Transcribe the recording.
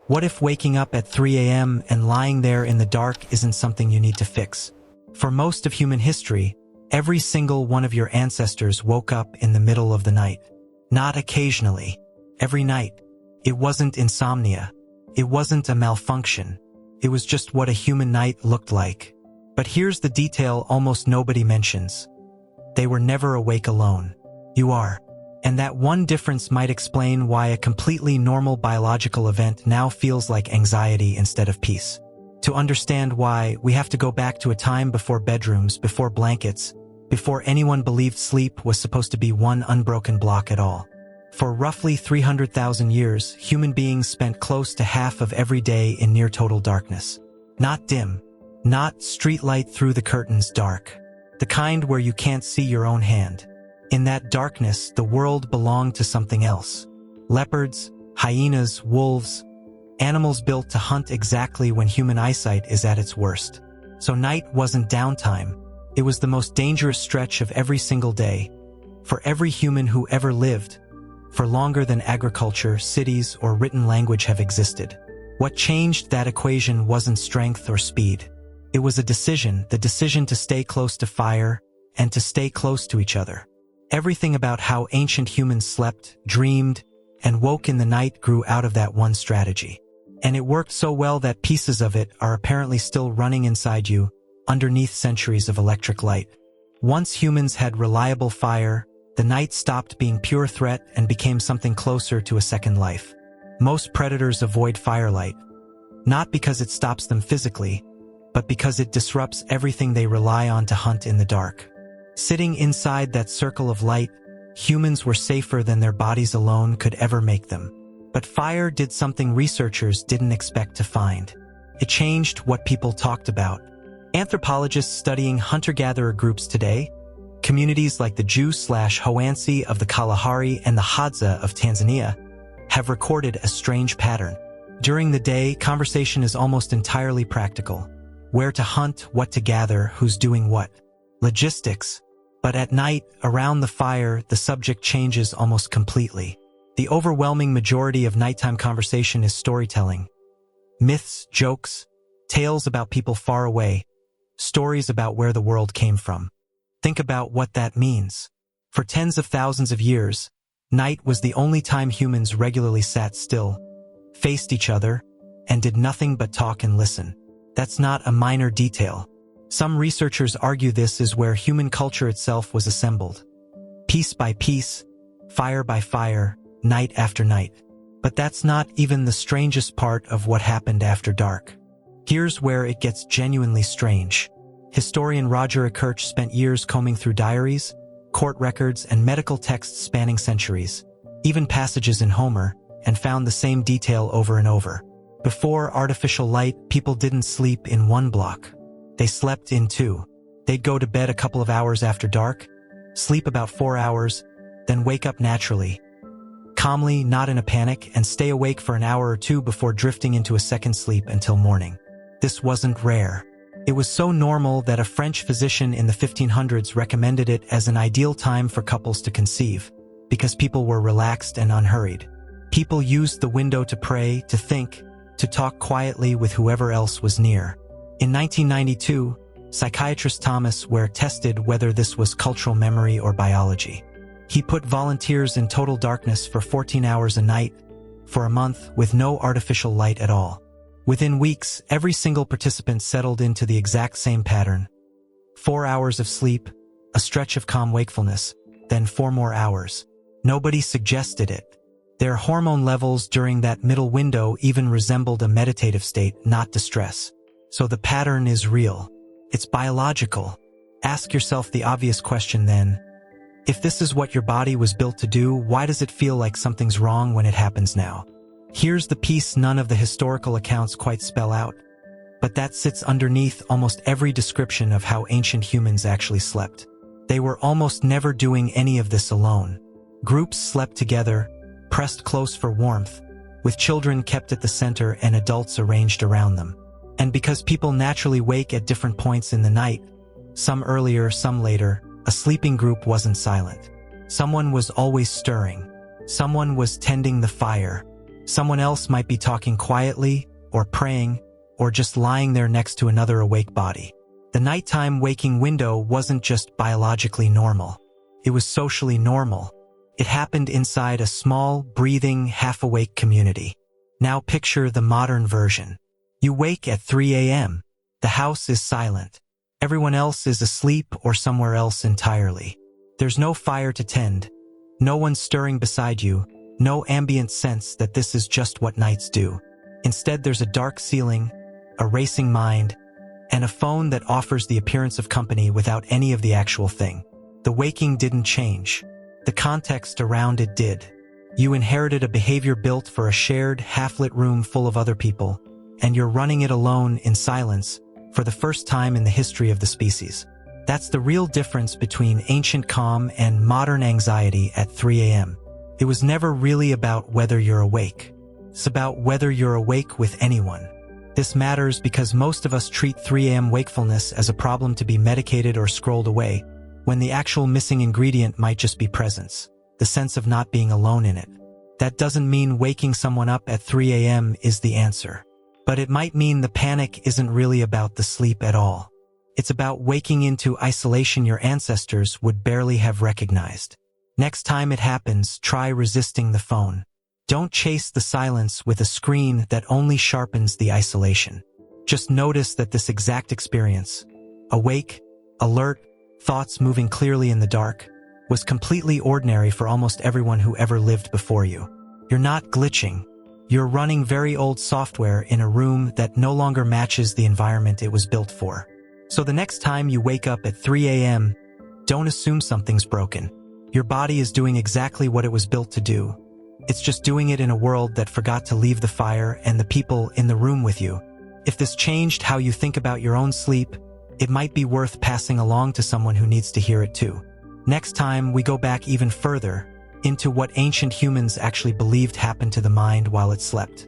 What if waking up at 3 a.m. and lying there in the dark isn't something you need to fix? For most of human history, every single one of your ancestors woke up in the middle of the night. Not occasionally. Every night. It wasn't insomnia. It wasn't a malfunction. It was just what a human night looked like. But here's the detail almost nobody mentions. They were never awake alone. You are. And that one difference might explain why a completely normal biological event now feels like anxiety instead of peace. To understand why, we have to go back to a time before bedrooms, before blankets, before anyone believed sleep was supposed to be one unbroken block at all. For roughly 300,000 years, human beings spent close to half of every day in near total darkness. Not dim. Not streetlight through the curtains dark. The kind where you can't see your own hand. In that darkness, the world belonged to something else. Leopards, hyenas, wolves, animals built to hunt exactly when human eyesight is at its worst. So night wasn't downtime. It was the most dangerous stretch of every single day. For every human who ever lived, for longer than agriculture, cities, or written language have existed. What changed that equation wasn't strength or speed. It was a decision, the decision to stay close to fire and to stay close to each other. Everything about how ancient humans slept, dreamed, and woke in the night grew out of that one strategy. And it worked so well that pieces of it are apparently still running inside you, underneath centuries of electric light. Once humans had reliable fire, the night stopped being pure threat and became something closer to a second life. Most predators avoid firelight, not because it stops them physically, but because it disrupts everything they rely on to hunt in the dark. Sitting inside that circle of light, humans were safer than their bodies alone could ever make them. But fire did something researchers didn't expect to find. It changed what people talked about. Anthropologists studying hunter-gatherer groups today, communities like the Jew/Hoansi of the Kalahari and the Hadza of Tanzania, have recorded a strange pattern. During the day, conversation is almost entirely practical. Where to hunt, what to gather, who's doing what. Logistics. But at night, around the fire, the subject changes almost completely. The overwhelming majority of nighttime conversation is storytelling. Myths, jokes, tales about people far away, stories about where the world came from. Think about what that means. For tens of thousands of years, night was the only time humans regularly sat still, faced each other, and did nothing but talk and listen. That's not a minor detail. Some researchers argue this is where human culture itself was assembled. Piece by piece, fire by fire, night after night. But that's not even the strangest part of what happened after dark. Here's where it gets genuinely strange. Historian Roger Kirch spent years combing through diaries, court records, and medical texts spanning centuries, even passages in Homer, and found the same detail over and over. Before artificial light, people didn't sleep in one block. They slept in two. They'd go to bed a couple of hours after dark, sleep about 4 hours, then wake up naturally, calmly, not in a panic, and stay awake for an hour or two before drifting into a second sleep until morning. This wasn't rare. It was so normal that a French physician in the 1500s recommended it as an ideal time for couples to conceive, because people were relaxed and unhurried. People used the window to pray, to think, to talk quietly with whoever else was near. In 1992, psychiatrist Thomas Ware tested whether this was cultural memory or biology. He put volunteers in total darkness for 14 hours a night, for a month, with no artificial light at all. Within weeks, every single participant settled into the exact same pattern. 4 hours of sleep, a stretch of calm wakefulness, then 4 more hours. Nobody suggested it. Their hormone levels during that middle window even resembled a meditative state, not distress. So the pattern is real. It's biological. Ask yourself the obvious question then. If this is what your body was built to do, why does it feel like something's wrong when it happens now? Here's the piece none of the historical accounts quite spell out, but that sits underneath almost every description of how ancient humans actually slept. They were almost never doing any of this alone. Groups slept together, pressed close for warmth, with children kept at the center and adults arranged around them. And because people naturally wake at different points in the night, some earlier, some later, a sleeping group wasn't silent. Someone was always stirring. Someone was tending the fire. Someone else might be talking quietly, or praying, or just lying there next to another awake body. The nighttime waking window wasn't just biologically normal. It was socially normal. It happened inside a small, breathing, half-awake community. Now picture the modern version. You wake at 3 a.m. The house is silent. Everyone else is asleep or somewhere else entirely. There's no fire to tend. No one stirring beside you. No ambient sense that this is just what nights do. Instead, there's a dark ceiling, a racing mind, and a phone that offers the appearance of company without any of the actual thing. The waking didn't change. The context around it did. You inherited a behavior built for a shared, half-lit room full of other people, and you're running it alone in silence for the first time in the history of the species. That's the real difference between ancient calm and modern anxiety at 3 a.m. It was never really about whether you're awake. It's about whether you're awake with anyone. This matters because most of us treat 3 a.m. wakefulness as a problem to be medicated or scrolled away, when the actual missing ingredient might just be presence, the sense of not being alone in it. That doesn't mean waking someone up at 3 a.m. is the answer. But it might mean the panic isn't really about the sleep at all. It's about waking into isolation your ancestors would barely have recognized. Next time it happens, try resisting the phone. Don't chase the silence with a screen that only sharpens the isolation. Just notice that this exact experience, awake, alert, thoughts moving clearly in the dark, was completely ordinary for almost everyone who ever lived before you. You're not glitching. You're running very old software in a room that no longer matches the environment it was built for. So the next time you wake up at 3 a.m., don't assume something's broken. Your body is doing exactly what it was built to do. It's just doing it in a world that forgot to leave the fire and the people in the room with you. If this changed how you think about your own sleep, it might be worth passing along to someone who needs to hear it too. Next time, we go back even further into what ancient humans actually believed happened to the mind while it slept.